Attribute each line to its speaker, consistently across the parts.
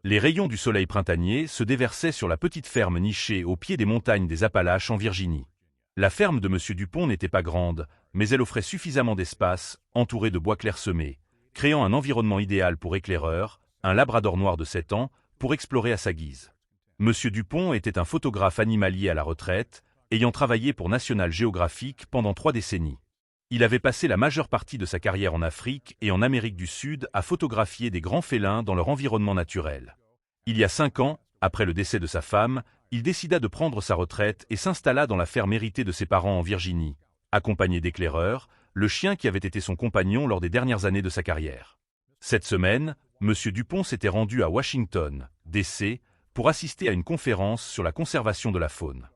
Speaker 1: Les rayons du soleil printanier se déversaient sur la petite ferme nichée au pied des montagnes des Appalaches en Virginie. La ferme de M. Dupont n'était pas grande, mais elle offrait suffisamment d'espace, entourée de bois clairsemés, créant un environnement idéal pour Éclaireur, un labrador noir de 7 ans, pour explorer à sa guise. M. Dupont était un photographe animalier à la retraite, ayant travaillé pour National Geographic pendant 3 décennies. Il avait passé la majeure partie de sa carrière en Afrique et en Amérique du Sud à photographier des grands félins dans leur environnement naturel. Il y a 5 ans, après le décès de sa femme, il décida de prendre sa retraite et s'installa dans la ferme héritée de ses parents en Virginie, accompagné d'Éclaireur, le chien qui avait été son compagnon lors des dernières années de sa carrière. Cette semaine, M. Dupont s'était rendu à Washington, D.C., pour assister à une conférence sur la conservation de la faune.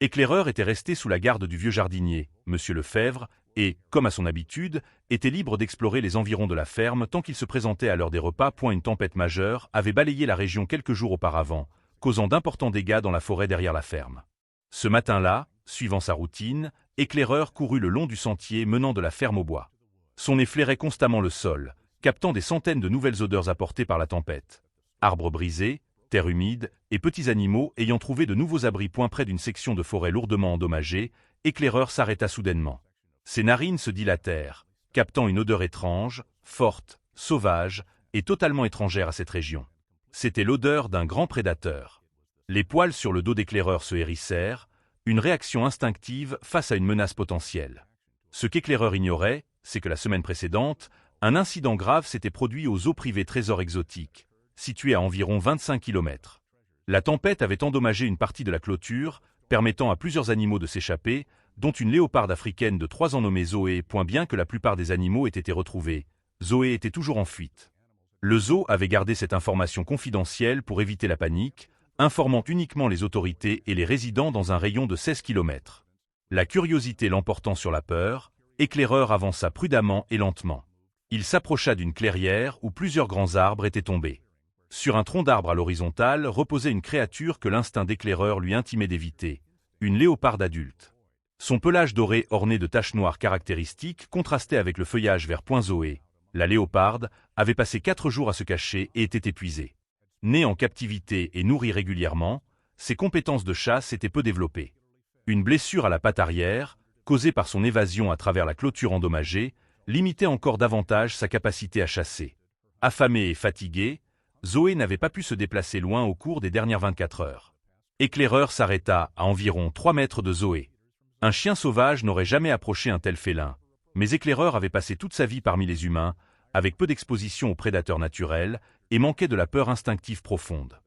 Speaker 1: Éclaireur était resté sous la garde du vieux jardinier, M. Lefebvre, et, comme à son habitude, était libre d'explorer les environs de la ferme tant qu'il se présentait à l'heure des repas. Une tempête majeure avait balayé la région quelques jours auparavant, causant d'importants dégâts dans la forêt derrière la ferme. Ce matin-là, suivant sa routine, Éclaireur courut le long du sentier menant de la ferme au bois. Son nez flairait constamment le sol, captant des centaines de nouvelles odeurs apportées par la tempête. Arbres brisés, terre humide et petits animaux ayant trouvé de nouveaux abris. Près d'une section de forêt lourdement endommagée, Éclaireur s'arrêta soudainement. Ses narines se dilatèrent, captant une odeur étrange, forte, sauvage et totalement étrangère à cette région. C'était l'odeur d'un grand prédateur. Les poils sur le dos d'Éclaireur se hérissèrent, une réaction instinctive face à une menace potentielle. Ce qu'Éclaireur ignorait, c'est que la semaine précédente, un incident grave s'était produit aux eaux privées Trésor Exotique, situées à environ 25 km. La tempête avait endommagé une partie de la clôture, permettant à plusieurs animaux de s'échapper, dont une léoparde africaine de 3 ans nommée Zoé. Bien que la plupart des animaux aient été retrouvés, Zoé était toujours en fuite. Le zoo avait gardé cette information confidentielle pour éviter la panique, informant uniquement les autorités et les résidents dans un rayon de 16 km. La curiosité l'emportant sur la peur, Éclaireur avança prudemment et lentement. Il s'approcha d'une clairière où plusieurs grands arbres étaient tombés. Sur un tronc d'arbre à l'horizontale reposait une créature que l'instinct d'Éclaireur lui intimait d'éviter, une léoparde adulte. Son pelage doré orné de taches noires caractéristiques contrastait avec le feuillage vert. Zoé, la léoparde, avait passé 4 jours à se cacher et était épuisée. Née en captivité et nourrie régulièrement, ses compétences de chasse étaient peu développées. Une blessure à la patte arrière, causée par son évasion à travers la clôture endommagée, limitait encore davantage sa capacité à chasser. Affamée et fatiguée, Zoé n'avait pas pu se déplacer loin au cours des dernières 24 heures. Éclaireur s'arrêta à environ 3 mètres de Zoé. Un chien sauvage n'aurait jamais approché un tel félin, mais Éclaireur avait passé toute sa vie parmi les humains, avec peu d'exposition aux prédateurs naturels, et manquait de la peur instinctive profonde.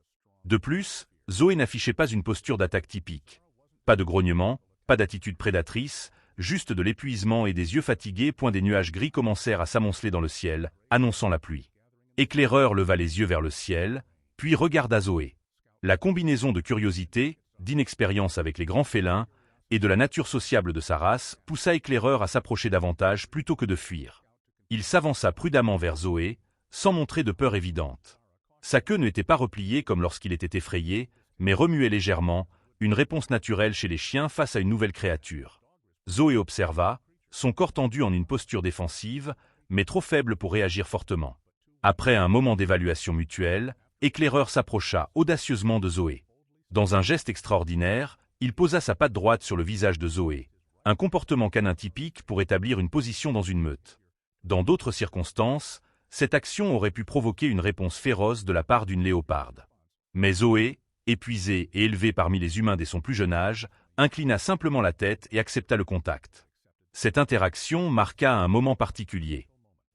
Speaker 1: De plus, Zoé n'affichait pas une posture d'attaque typique. Pas de grognement, pas d'attitude prédatrice, juste de l'épuisement et des yeux fatigués. Des nuages gris commencèrent à s'amonceler dans le ciel, annonçant la pluie. Éclaireur leva les yeux vers le ciel, puis regarda Zoé. La combinaison de curiosité, d'inexpérience avec les grands félins, et de la nature sociable de sa race poussa Éclaireur à s'approcher davantage plutôt que de fuir. Il s'avança prudemment vers Zoé, sans montrer de peur évidente. Sa queue n'était pas repliée comme lorsqu'il était effrayé, mais remuait légèrement, une réponse naturelle chez les chiens face à une nouvelle créature. Zoé observa, son corps tendu en une posture défensive, mais trop faible pour réagir fortement. Après un moment d'évaluation mutuelle, Éclaireur s'approcha audacieusement de Zoé. Dans un geste extraordinaire, il posa sa patte droite sur le visage de Zoé, un comportement canin typique pour établir une position dans une meute. Dans d'autres circonstances, cette action aurait pu provoquer une réponse féroce de la part d'une léoparde. Mais Zoé, épuisée et élevée parmi les humains dès son plus jeune âge, inclina simplement la tête et accepta le contact. Cette interaction marqua un moment particulier.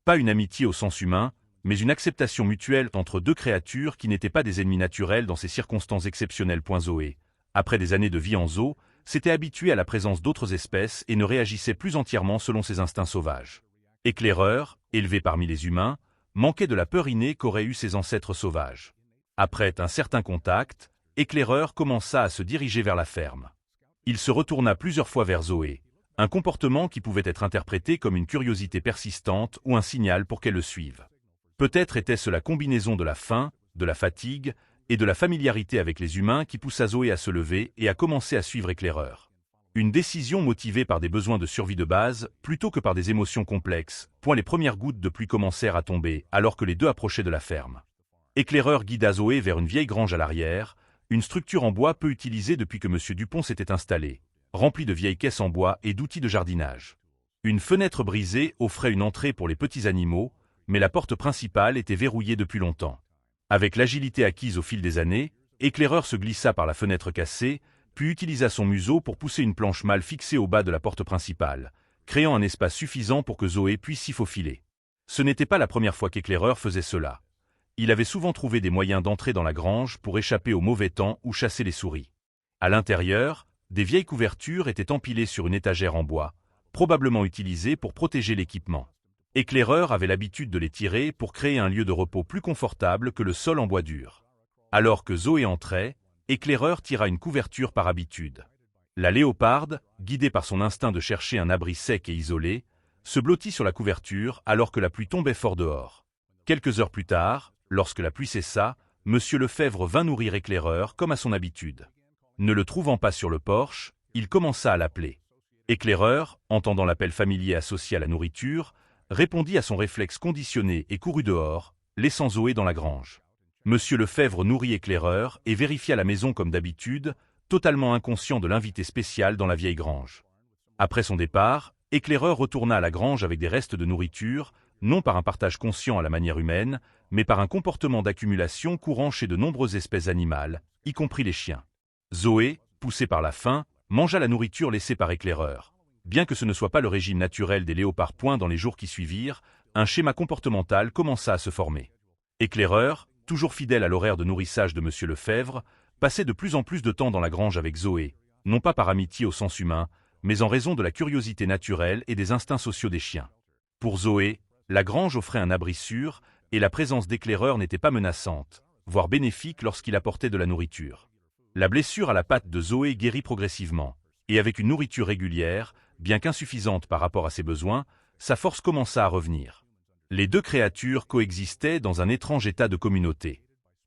Speaker 1: Pas une amitié au sens humain, mais une acceptation mutuelle entre deux créatures qui n'étaient pas des ennemis naturels dans ces circonstances exceptionnelles. Zoé, après des années de vie en zoo, s'était habituée à la présence d'autres espèces et ne réagissait plus entièrement selon ses instincts sauvages. Éclaireur, élevé parmi les humains, manquait de la peur innée qu'auraient eue ses ancêtres sauvages. Après un certain contact, Éclaireur commença à se diriger vers la ferme. Il se retourna plusieurs fois vers Zoé, un comportement qui pouvait être interprété comme une curiosité persistante ou un signal pour qu'elle le suive. Peut-être était-ce la combinaison de la faim, de la fatigue et de la familiarité avec les humains qui poussa Zoé à se lever et à commencer à suivre Éclaireur. Une décision motivée par des besoins de survie de base plutôt que par des émotions complexes. Les premières gouttes de pluie commencèrent à tomber alors que les deux approchaient de la ferme. Éclaireur guida Zoé vers une vieille grange à l'arrière, une structure en bois peu utilisée depuis que M. Dupont s'était installé, remplie de vieilles caisses en bois et d'outils de jardinage. Une fenêtre brisée offrait une entrée pour les petits animaux, mais la porte principale était verrouillée depuis longtemps. Avec l'agilité acquise au fil des années, Éclaireur se glissa par la fenêtre cassée, puis utilisa son museau pour pousser une planche mal fixée au bas de la porte principale, créant un espace suffisant pour que Zoé puisse s'y faufiler. Ce n'était pas la première fois qu'Éclaireur faisait cela. Il avait souvent trouvé des moyens d'entrer dans la grange pour échapper au mauvais temps ou chasser les souris. À l'intérieur, des vieilles couvertures étaient empilées sur une étagère en bois, probablement utilisées pour protéger l'équipement. Éclaireur avait l'habitude de les tirer pour créer un lieu de repos plus confortable que le sol en bois dur. Alors que Zoé entrait, Éclaireur tira une couverture par habitude. La léoparde, guidée par son instinct de chercher un abri sec et isolé, se blottit sur la couverture alors que la pluie tombait fort dehors. Quelques heures plus tard, lorsque la pluie cessa, M. Lefebvre vint nourrir Éclaireur comme à son habitude. Ne le trouvant pas sur le porche, il commença à l'appeler. Éclaireur, entendant l'appel familier associé à la nourriture, répondit à son réflexe conditionné et courut dehors, laissant Zoé dans la grange. M. Lefebvre nourrit Éclaireur et vérifia la maison comme d'habitude, totalement inconscient de l'invité spécial dans la vieille grange. Après son départ, Éclaireur retourna à la grange avec des restes de nourriture, non par un partage conscient à la manière humaine, mais par un comportement d'accumulation courant chez de nombreuses espèces animales, y compris les chiens. Zoé, poussée par la faim, mangea la nourriture laissée par Éclaireur. Bien que ce ne soit pas le régime naturel des léopards point dans les jours qui suivirent, un schéma comportemental commença à se former. Éclaireur, toujours fidèle à l'horaire de nourrissage de M. Lefebvre, passait de plus en plus de temps dans la grange avec Zoé, non pas par amitié au sens humain, mais en raison de la curiosité naturelle et des instincts sociaux des chiens. Pour Zoé, la grange offrait un abri sûr, et la présence d'Éclaireur n'était pas menaçante, voire bénéfique lorsqu'il apportait de la nourriture. La blessure à la patte de Zoé guérit progressivement, et avec une nourriture régulière, bien qu'insuffisante par rapport à ses besoins, sa force commença à revenir. Les deux créatures coexistaient dans un étrange état de communauté.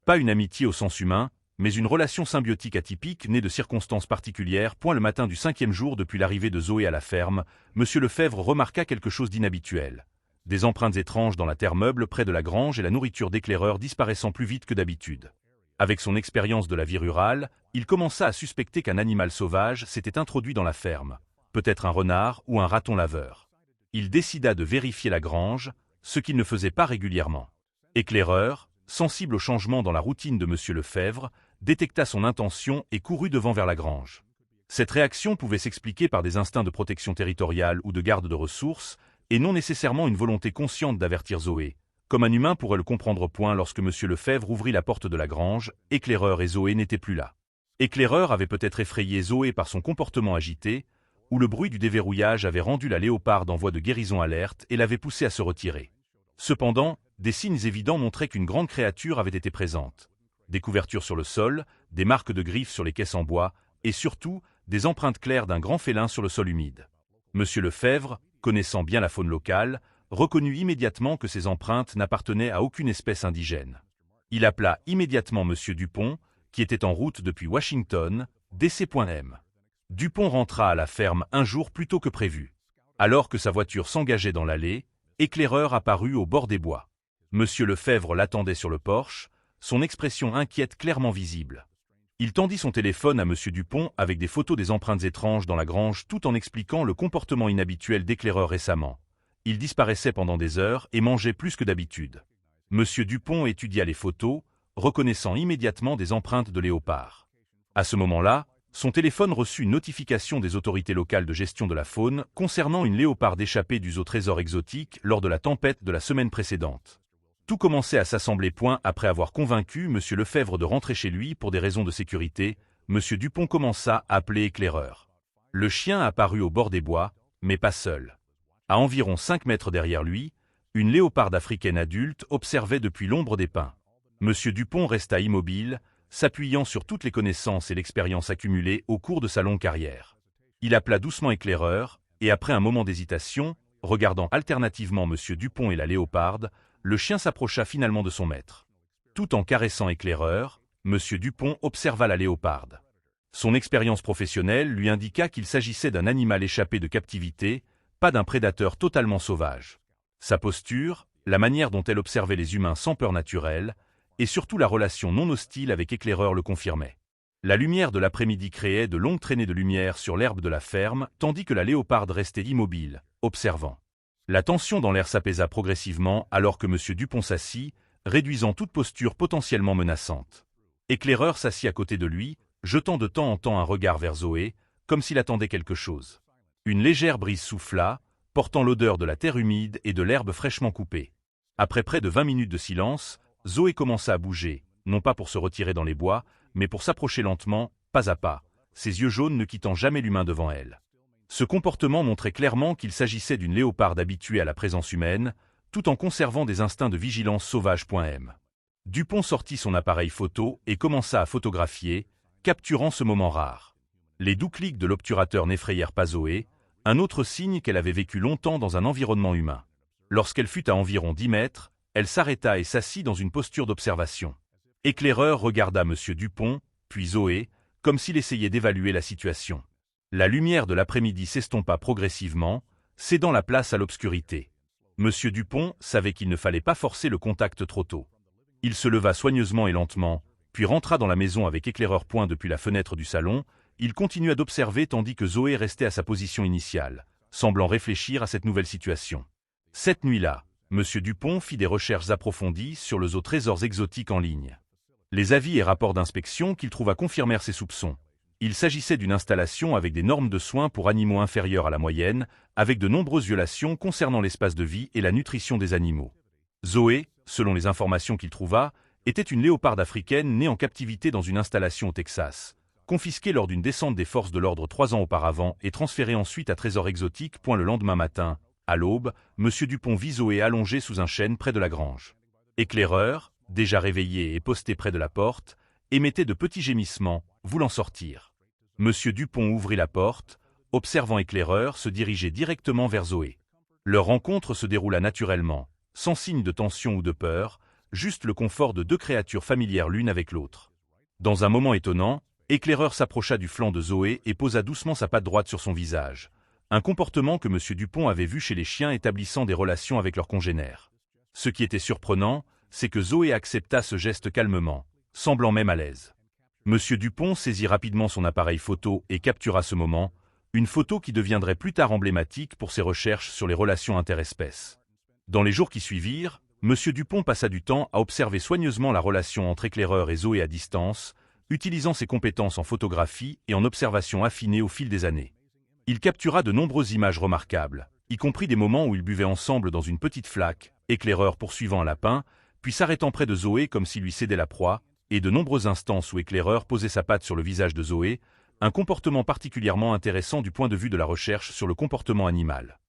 Speaker 1: Pas une amitié au sens humain, mais une relation symbiotique atypique née de circonstances particulières. Le matin du 5e jour depuis l'arrivée de Zoé à la ferme, M. Lefebvre remarqua quelque chose d'inhabituel. Des empreintes étranges dans la terre meuble près de la grange et la nourriture d'Éclaireur disparaissant plus vite que d'habitude. Avec son expérience de la vie rurale, il commença à suspecter qu'un animal sauvage s'était introduit dans la ferme, peut-être un renard ou un raton laveur. Il décida de vérifier la grange, ce qu'il ne faisait pas régulièrement. Éclaireur, sensible au changement dans la routine de M. Lefebvre, détecta son intention et courut devant vers la grange. Cette réaction pouvait s'expliquer par des instincts de protection territoriale ou de garde de ressources, et non nécessairement une volonté consciente d'avertir Zoé, comme un humain pourrait le comprendre. Lorsque M. Lefebvre ouvrit la porte de la grange, Éclaireur et Zoé n'étaient plus là. Éclaireur avait peut-être effrayé Zoé par son comportement agité, ou le bruit du déverrouillage avait rendu la léoparde en voie de guérison alerte et l'avait poussée à se retirer. Cependant, des signes évidents montraient qu'une grande créature avait été présente. Des couvertures sur le sol, des marques de griffes sur les caisses en bois, et surtout, des empreintes claires d'un grand félin sur le sol humide. M. Lefebvre, connaissant bien la faune locale, reconnut immédiatement que ces empreintes n'appartenaient à aucune espèce indigène. Il appela immédiatement M. Dupont, qui était en route depuis Washington, DC.M. Dupont rentra à la ferme un jour plus tôt que prévu. Alors que sa voiture s'engageait dans l'allée, Éclaireur apparut au bord des bois. M. Lefebvre l'attendait sur le porche, son expression inquiète clairement visible. Il tendit son téléphone à M. Dupont avec des photos des empreintes étranges dans la grange tout en expliquant le comportement inhabituel d'Éclaireur récemment. Il disparaissait pendant des heures et mangeait plus que d'habitude. M. Dupont étudia les photos, reconnaissant immédiatement des empreintes de léopard. À ce moment-là, son téléphone reçut une notification des autorités locales de gestion de la faune concernant une léoparde échappée du zoo Trésor Exotique lors de la tempête de la semaine précédente. Tout commençait à s'assembler. Après avoir convaincu M. Lefebvre de rentrer chez lui pour des raisons de sécurité, M. Dupont commença à appeler Éclaireur. Le chien apparut au bord des bois, mais pas seul. À environ 5 mètres derrière lui, une léoparde africaine adulte observait depuis l'ombre des pins. M. Dupont resta immobile, s'appuyant sur toutes les connaissances et l'expérience accumulées au cours de sa longue carrière. Il appela doucement Éclaireur, et après un moment d'hésitation, regardant alternativement M. Dupont et la léoparde, le chien s'approcha finalement de son maître. Tout en caressant Éclaireur, M. Dupont observa la léoparde. Son expérience professionnelle lui indiqua qu'il s'agissait d'un animal échappé de captivité, pas d'un prédateur totalement sauvage. Sa posture, la manière dont elle observait les humains sans peur naturelle, et surtout la relation non hostile avec éclaireur le confirmait. La lumière de l'après-midi créait de longues traînées de lumière sur l'herbe de la ferme, tandis que la léoparde restait immobile, observant. La tension dans l'air s'apaisa progressivement alors que M. Dupont s'assit, réduisant toute posture potentiellement menaçante. Éclaireur s'assit à côté de lui, jetant de temps en temps un regard vers Zoé, comme s'il attendait quelque chose. Une légère brise souffla, portant l'odeur de la terre humide et de l'herbe fraîchement coupée. Après près de 20 minutes de silence, Zoé commença à bouger, non pas pour se retirer dans les bois, mais pour s'approcher lentement, pas à pas, ses yeux jaunes ne quittant jamais l'humain devant elle. Ce comportement montrait clairement qu'il s'agissait d'une léoparde habituée à la présence humaine, tout en conservant des instincts de vigilance sauvage.m. Dupont sortit son appareil photo et commença à photographier, capturant ce moment rare. Les doux clics de l'obturateur n'effrayèrent pas Zoé, un autre signe qu'elle avait vécu longtemps dans un environnement humain. Lorsqu'elle fut à environ 10 mètres, elle s'arrêta et s'assit dans une posture d'observation. Éclaireur regarda M. Dupont, puis Zoé, comme s'il essayait d'évaluer la situation. La lumière de l'après-midi s'estompa progressivement, cédant la place à l'obscurité. M. Dupont savait qu'il ne fallait pas forcer le contact trop tôt. Il se leva soigneusement et lentement, puis rentra dans la maison avec éclaireur point depuis la fenêtre du salon. Il continua d'observer tandis que Zoé restait à sa position initiale, semblant réfléchir à cette nouvelle situation. Cette nuit-là, M. Dupont fit des recherches approfondies sur le zoo Trésors exotiques en ligne. Les avis et rapports d'inspection qu'il trouva confirmèrent ses soupçons. Il s'agissait d'une installation avec des normes de soins pour animaux inférieures à la moyenne, avec de nombreuses violations concernant l'espace de vie et la nutrition des animaux. Zoé, selon les informations qu'il trouva, était une léoparde africaine née en captivité dans une installation au Texas, confisquée lors d'une descente des forces de l'ordre 3 ans auparavant et transférée ensuite à Trésors exotiques. Le lendemain matin, à l'aube, M. Dupont vit Zoé allongée sous un chêne près de la grange. Éclaireur, déjà réveillé et posté près de la porte, émettait de petits gémissements, voulant sortir. M. Dupont ouvrit la porte, observant Éclaireur se diriger directement vers Zoé. Leur rencontre se déroula naturellement, sans signe de tension ou de peur, juste le confort de deux créatures familières l'une avec l'autre. Dans un moment étonnant, Éclaireur s'approcha du flanc de Zoé et posa doucement sa patte droite sur son visage, un comportement que M. Dupont avait vu chez les chiens établissant des relations avec leurs congénères. Ce qui était surprenant, c'est que Zoé accepta ce geste calmement, semblant même à l'aise. M. Dupont saisit rapidement son appareil photo et captura ce moment, une photo qui deviendrait plus tard emblématique pour ses recherches sur les relations interespèces. Dans les jours qui suivirent, M. Dupont passa du temps à observer soigneusement la relation entre Éclaireur et Zoé à distance, utilisant ses compétences en photographie et en observation affinées au fil des années. Il captura de nombreuses images remarquables, y compris des moments où ils buvaient ensemble dans une petite flaque, Éclaireur poursuivant un lapin, puis s'arrêtant près de Zoé comme s'il lui cédait la proie, et de nombreuses instances où Éclaireur posait sa patte sur le visage de Zoé, un comportement particulièrement intéressant du point de vue de la recherche sur le comportement animal.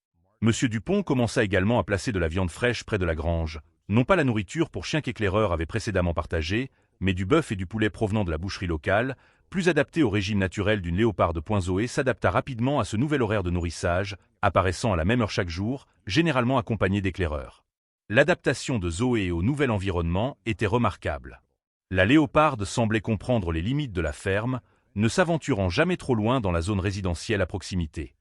Speaker 1: M. Dupont commença également à placer de la viande fraîche près de la grange, non pas la nourriture pour chiens qu'Éclaireur avait précédemment partagée, mais du bœuf et du poulet provenant de la boucherie locale, plus adapté au régime naturel d'une léoparde. Zoé s'adapta rapidement à ce nouvel horaire de nourrissage, apparaissant à la même heure chaque jour, généralement accompagné d'Éclaireur. L'adaptation de Zoé au nouvel environnement était remarquable. La léoparde semblait comprendre les limites de la ferme, ne s'aventurant jamais trop loin dans la zone résidentielle à proximité.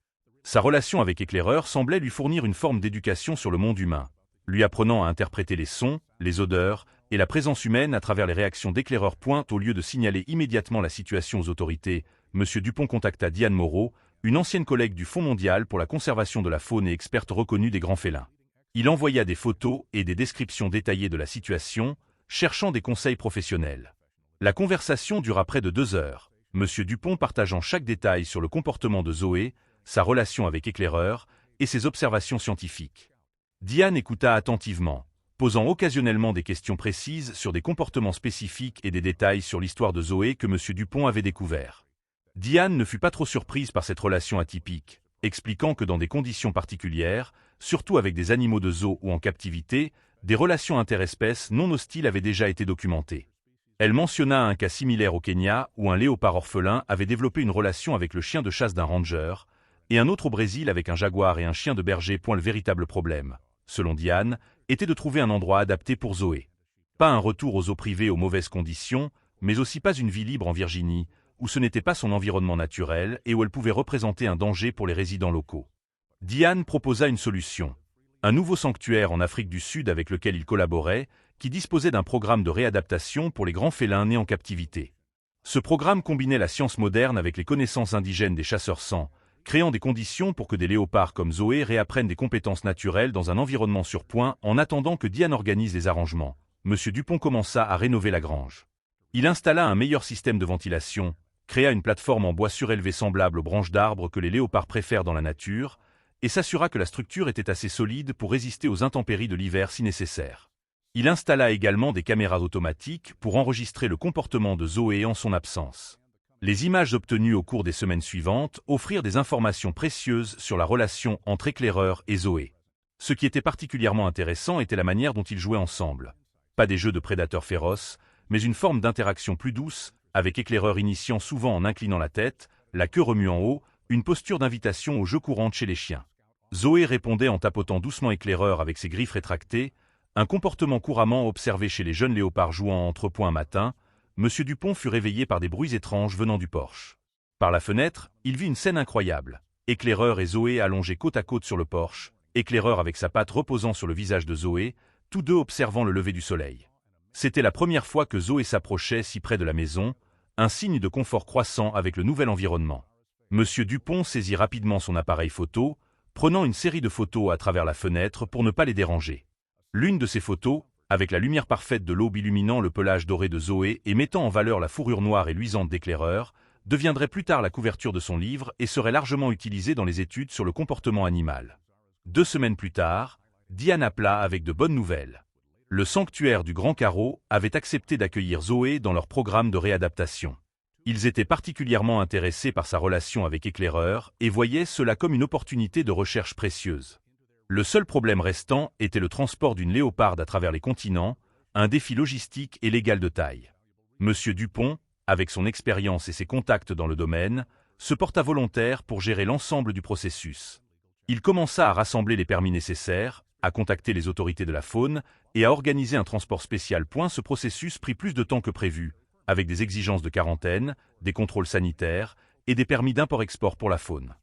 Speaker 1: Sa relation avec Éclaireur semblait lui fournir une forme d'éducation sur le monde humain, lui apprenant à interpréter les sons, les odeurs et la présence humaine à travers les réactions d'Éclaireur. Au lieu de signaler immédiatement la situation aux autorités, M. Dupont contacta Diane Moreau, une ancienne collègue du Fonds mondial pour la conservation de la faune et experte reconnue des grands félins. Il envoya des photos et des descriptions détaillées de la situation, cherchant des conseils professionnels. La conversation dura près de 2 heures, M. Dupont partageant chaque détail sur le comportement de Zoé, sa relation avec Éclaireur et ses observations scientifiques. Diane écouta attentivement, posant occasionnellement des questions précises sur des comportements spécifiques et des détails sur l'histoire de Zoé que M. Dupont avait découvert. Diane ne fut pas trop surprise par cette relation atypique, expliquant que dans des conditions particulières, surtout avec des animaux de zoo ou en captivité, des relations interespèces non hostiles avaient déjà été documentées. Elle mentionna un cas similaire au Kenya où un léopard orphelin avait développé une relation avec le chien de chasse d'un ranger, et un autre au Brésil avec un jaguar et un chien de berger. Le véritable problème, selon Diane, était de trouver un endroit adapté pour Zoé. Pas un retour aux eaux privées aux mauvaises conditions, mais aussi pas une vie libre en Virginie, où ce n'était pas son environnement naturel et où elle pouvait représenter un danger pour les résidents locaux. Diane proposa une solution. Un nouveau sanctuaire en Afrique du Sud avec lequel il collaborait qui disposait d'un programme de réadaptation pour les grands félins nés en captivité. Ce programme combinait la science moderne avec les connaissances indigènes des chasseurs-sang, créant des conditions pour que des léopards comme Zoé réapprennent des compétences naturelles dans un environnement sur point en attendant que Diane organise les arrangements. Monsieur Dupont commença à rénover la grange. Il installa un meilleur système de ventilation, créa une plateforme en bois surélevé semblable aux branches d'arbres que les léopards préfèrent dans la nature, et s'assura que la structure était assez solide pour résister aux intempéries de l'hiver si nécessaire. Il installa également des caméras automatiques pour enregistrer le comportement de Zoé en son absence. Les images obtenues au cours des semaines suivantes offrirent des informations précieuses sur la relation entre Éclaireur et Zoé. Ce qui était particulièrement intéressant était la manière dont ils jouaient ensemble. Pas des jeux de prédateurs féroces, mais une forme d'interaction plus douce, avec Éclaireur initiant souvent en inclinant la tête, la queue remuant en haut, une posture d'invitation au jeu courante chez les chiens. Zoé répondait en tapotant doucement Éclaireur avec ses griffes rétractées, un comportement couramment observé chez les jeunes léopards jouant entre points un matin. Monsieur Dupont fut réveillé par des bruits étranges venant du porche. Par la fenêtre, il vit une scène incroyable. Éclaireur et Zoé allongés côte à côte sur le porche, Éclaireur avec sa patte reposant sur le visage de Zoé, tous deux observant le lever du soleil. C'était la première fois que Zoé s'approchait si près de la maison, un signe de confort croissant avec le nouvel environnement. Monsieur Dupont saisit rapidement son appareil photo, prenant une série de photos à travers la fenêtre pour ne pas les déranger. L'une de ces photos, avec la lumière parfaite de l'aube illuminant le pelage doré de Zoé et mettant en valeur la fourrure noire et luisante d'Éclaireur, deviendrait plus tard la couverture de son livre et serait largement utilisée dans les études sur le comportement animal. 2 semaines plus tard, Diane appela avec de bonnes nouvelles. Le sanctuaire du Grand Carreau avait accepté d'accueillir Zoé dans leur programme de réadaptation. Ils étaient particulièrement intéressés par sa relation avec Éclaireur et voyaient cela comme une opportunité de recherche précieuse. Le seul problème restant était le transport d'une léoparde à travers les continents, un défi logistique et légal de taille. Monsieur Dupont, avec son expérience et ses contacts dans le domaine, se porta volontaire pour gérer l'ensemble du processus. Il commença à rassembler les permis nécessaires, à contacter les autorités de la faune et à organiser un transport spécial. Ce processus prit plus de temps que prévu, avec des exigences de quarantaine, des contrôles sanitaires et des permis d'import-export pour la faune.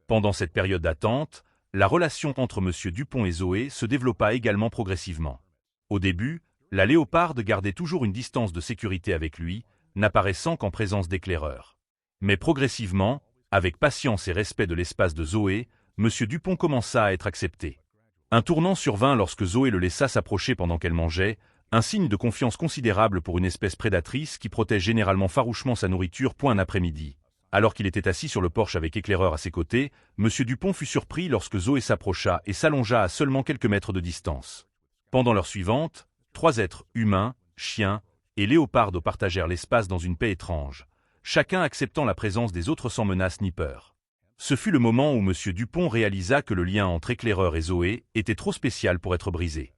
Speaker 1: Pendant cette période d'attente, la relation entre Monsieur Dupont et Zoé se développa également progressivement. Au début, la léoparde gardait toujours une distance de sécurité avec lui, n'apparaissant qu'en présence d'Éclaireur. Mais progressivement, avec patience et respect de l'espace de Zoé, Monsieur Dupont commença à être accepté. Un tournant survint lorsque Zoé le laissa s'approcher pendant qu'elle mangeait, un signe de confiance considérable pour une espèce prédatrice qui protège généralement farouchement sa nourriture. Un après-midi. Alors qu'il était assis sur le porche avec Éclaireur à ses côtés, Monsieur Dupont fut surpris lorsque Zoé s'approcha et s'allongea à seulement quelques mètres de distance. Pendant l'heure suivante, 3 êtres humains, chiens et léopards partagèrent l'espace dans une paix étrange, chacun acceptant la présence des autres sans menace ni peur. Ce fut le moment où Monsieur Dupont réalisa que le lien entre Éclaireur et Zoé était trop spécial pour être brisé.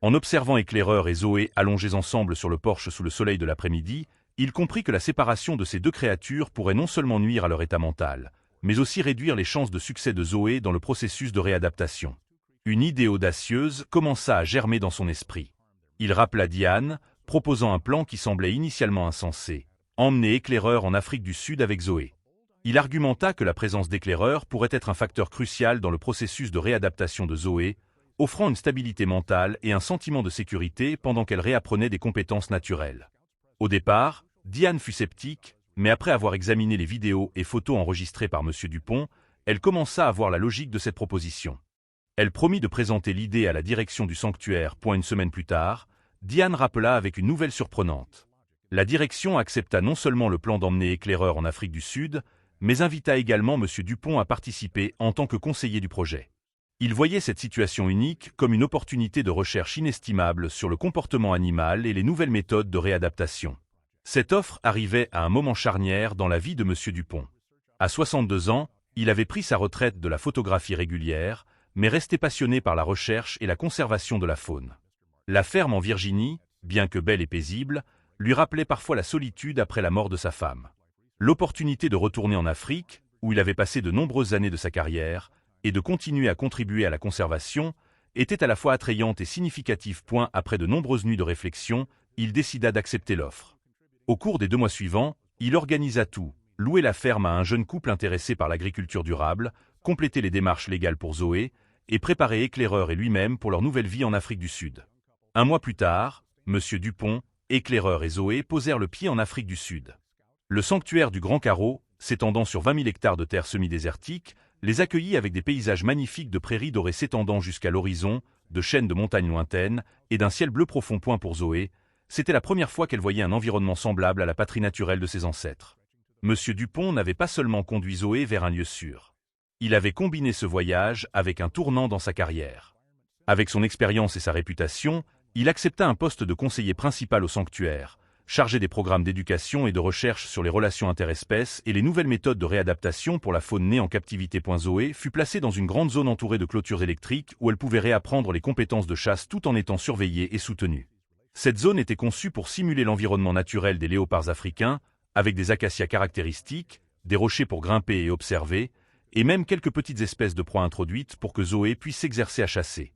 Speaker 1: En observant Éclaireur et Zoé allongés ensemble sur le porche sous le soleil de l'après-midi, il comprit que la séparation de ces deux créatures pourrait non seulement nuire à leur état mental, mais aussi réduire les chances de succès de Zoé dans le processus de réadaptation. Une idée audacieuse commença à germer dans son esprit. Il rappela Diane, proposant un plan qui semblait initialement insensé, emmener Éclaireur en Afrique du Sud avec Zoé. Il argumenta que la présence d'Éclaireur pourrait être un facteur crucial dans le processus de réadaptation de Zoé, offrant une stabilité mentale et un sentiment de sécurité pendant qu'elle réapprenait des compétences naturelles. Au départ, Diane fut sceptique, mais après avoir examiné les vidéos et photos enregistrées par Monsieur Dupont, elle commença à voir la logique de cette proposition. Elle promit de présenter l'idée à la direction du sanctuaire. Une semaine plus tard, Diane rappela avec une nouvelle surprenante. La direction accepta non seulement le plan d'emmener Éclaireur en Afrique du Sud, mais invita également Monsieur Dupont à participer en tant que conseiller du projet. Il voyait cette situation unique comme une opportunité de recherche inestimable sur le comportement animal et les nouvelles méthodes de réadaptation. Cette offre arrivait à un moment charnière dans la vie de Monsieur Dupont. À 62 ans, il avait pris sa retraite de la photographie régulière, mais restait passionné par la recherche et la conservation de la faune. La ferme en Virginie, bien que belle et paisible, lui rappelait parfois la solitude après la mort de sa femme. L'opportunité de retourner en Afrique, où il avait passé de nombreuses années de sa carrière, et de continuer à contribuer à la conservation, était à la fois attrayante et significative. Après de nombreuses nuits de réflexion, il décida d'accepter l'offre. Au cours des 2 mois suivants, il organisa tout, louer la ferme à un jeune couple intéressé par l'agriculture durable, compléter les démarches légales pour Zoé, et préparer Éclaireur et lui-même pour leur nouvelle vie en Afrique du Sud. 1 mois plus tard, Monsieur Dupont, Éclaireur et Zoé posèrent le pied en Afrique du Sud. Le sanctuaire du Grand Carreau, s'étendant sur 20 000 hectares de terre semi-désertique, les accueillit avec des paysages magnifiques de prairies dorées s'étendant jusqu'à l'horizon, de chaînes de montagnes lointaines et d'un ciel bleu profond. Pour Zoé, c'était la première fois qu'elle voyait un environnement semblable à la patrie naturelle de ses ancêtres. Monsieur Dupont n'avait pas seulement conduit Zoé vers un lieu sûr. Il avait combiné ce voyage avec un tournant dans sa carrière. Avec son expérience et sa réputation, il accepta un poste de conseiller principal au sanctuaire, chargé des programmes d'éducation et de recherche sur les relations interespèces et les nouvelles méthodes de réadaptation pour la faune née en captivité. Zoé fut placée dans une grande zone entourée de clôtures électriques où elle pouvait réapprendre les compétences de chasse tout en étant surveillée et soutenue. Cette zone était conçue pour simuler l'environnement naturel des léopards africains, avec des acacias caractéristiques, des rochers pour grimper et observer, et même quelques petites espèces de proies introduites pour que Zoé puisse s'exercer à chasser.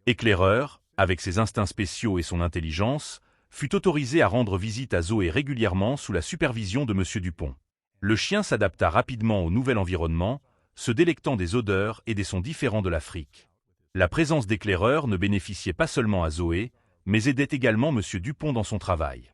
Speaker 1: Éclaireur, avec ses instincts spéciaux et son intelligence, fut autorisé à rendre visite à Zoé régulièrement sous la supervision de Monsieur Dupont. Le chien s'adapta rapidement au nouvel environnement, se délectant des odeurs et des sons différents de l'Afrique. La présence d'Éclaireur ne bénéficiait pas seulement à Zoé, mais aidait également Monsieur Dupont dans son travail.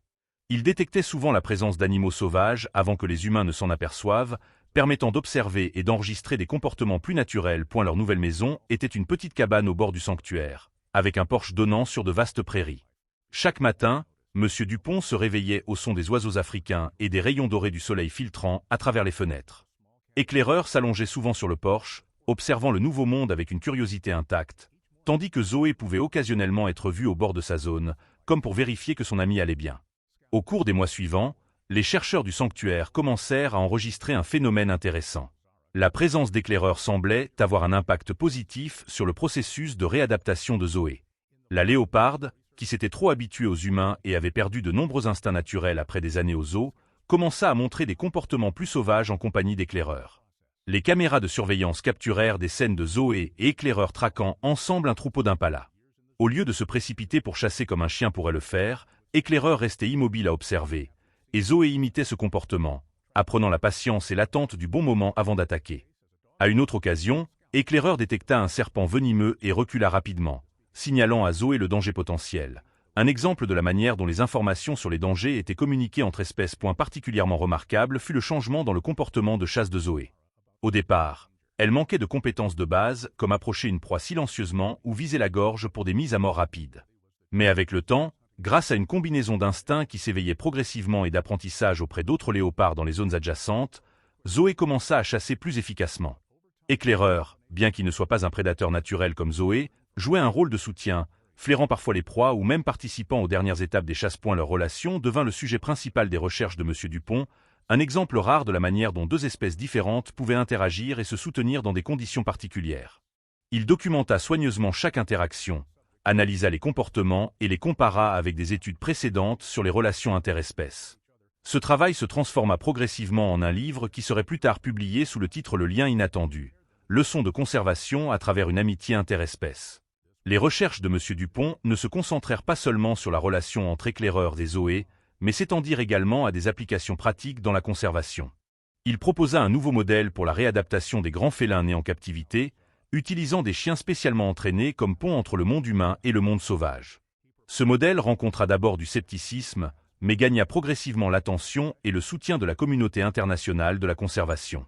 Speaker 1: Il détectait souvent la présence d'animaux sauvages avant que les humains ne s'en aperçoivent, permettant d'observer et d'enregistrer des comportements plus naturels. Leur nouvelle maison était une petite cabane au bord du sanctuaire, avec un porche donnant sur de vastes prairies. Chaque matin, Monsieur Dupont se réveillait au son des oiseaux africains et des rayons dorés du soleil filtrant à travers les fenêtres. Éclaireur s'allongeait souvent sur le porche, observant le nouveau monde avec une curiosité intacte, tandis que Zoé pouvait occasionnellement être vue au bord de sa zone, comme pour vérifier que son ami allait bien. Au cours des mois suivants, les chercheurs du sanctuaire commencèrent à enregistrer un phénomène intéressant. La présence d'Éclaireur semblait avoir un impact positif sur le processus de réadaptation de Zoé. La léoparde, qui s'était trop habituée aux humains et avait perdu de nombreux instincts naturels après des années au zoo, commença à montrer des comportements plus sauvages en compagnie d'Éclaireur. Les caméras de surveillance capturèrent des scènes de Zoé et Éclaireur traquant ensemble un troupeau d'impalas. Au lieu de se précipiter pour chasser comme un chien pourrait le faire, Éclaireur restait immobile à observer, et Zoé imitait ce comportement, apprenant la patience et l'attente du bon moment avant d'attaquer. À une autre occasion, Éclaireur détecta un serpent venimeux et recula rapidement, signalant à Zoé le danger potentiel. Un exemple de la manière dont les informations sur les dangers étaient communiquées entre espèces. Particulièrement remarquable fut le changement dans le comportement de chasse de Zoé. Au départ, elle manquait de compétences de base, comme approcher une proie silencieusement ou viser la gorge pour des mises à mort rapides. Mais avec le temps, grâce à une combinaison d'instincts qui s'éveillait progressivement et d'apprentissage auprès d'autres léopards dans les zones adjacentes, Zoé commença à chasser plus efficacement. Éclaireur, bien qu'il ne soit pas un prédateur naturel comme Zoé, jouait un rôle de soutien, flairant parfois les proies ou même participant aux dernières étapes des chasses. Leur relation devint le sujet principal des recherches de Monsieur Dupont, un exemple rare de la manière dont deux espèces différentes pouvaient interagir et se soutenir dans des conditions particulières. Il documenta soigneusement chaque interaction, analysa les comportements et les compara avec des études précédentes sur les relations interespèces. Ce travail se transforma progressivement en un livre qui serait plus tard publié sous le titre Le lien inattendu, leçon de conservation à travers une amitié interespèce. Les recherches de Monsieur Dupont ne se concentrèrent pas seulement sur la relation entre Éclaireur et Zoé, mais s'étendirent également à des applications pratiques dans la conservation. Il proposa un nouveau modèle pour la réadaptation des grands félins nés en captivité, utilisant des chiens spécialement entraînés comme pont entre le monde humain et le monde sauvage. Ce modèle rencontra d'abord du scepticisme, mais gagna progressivement l'attention et le soutien de la communauté internationale de la conservation.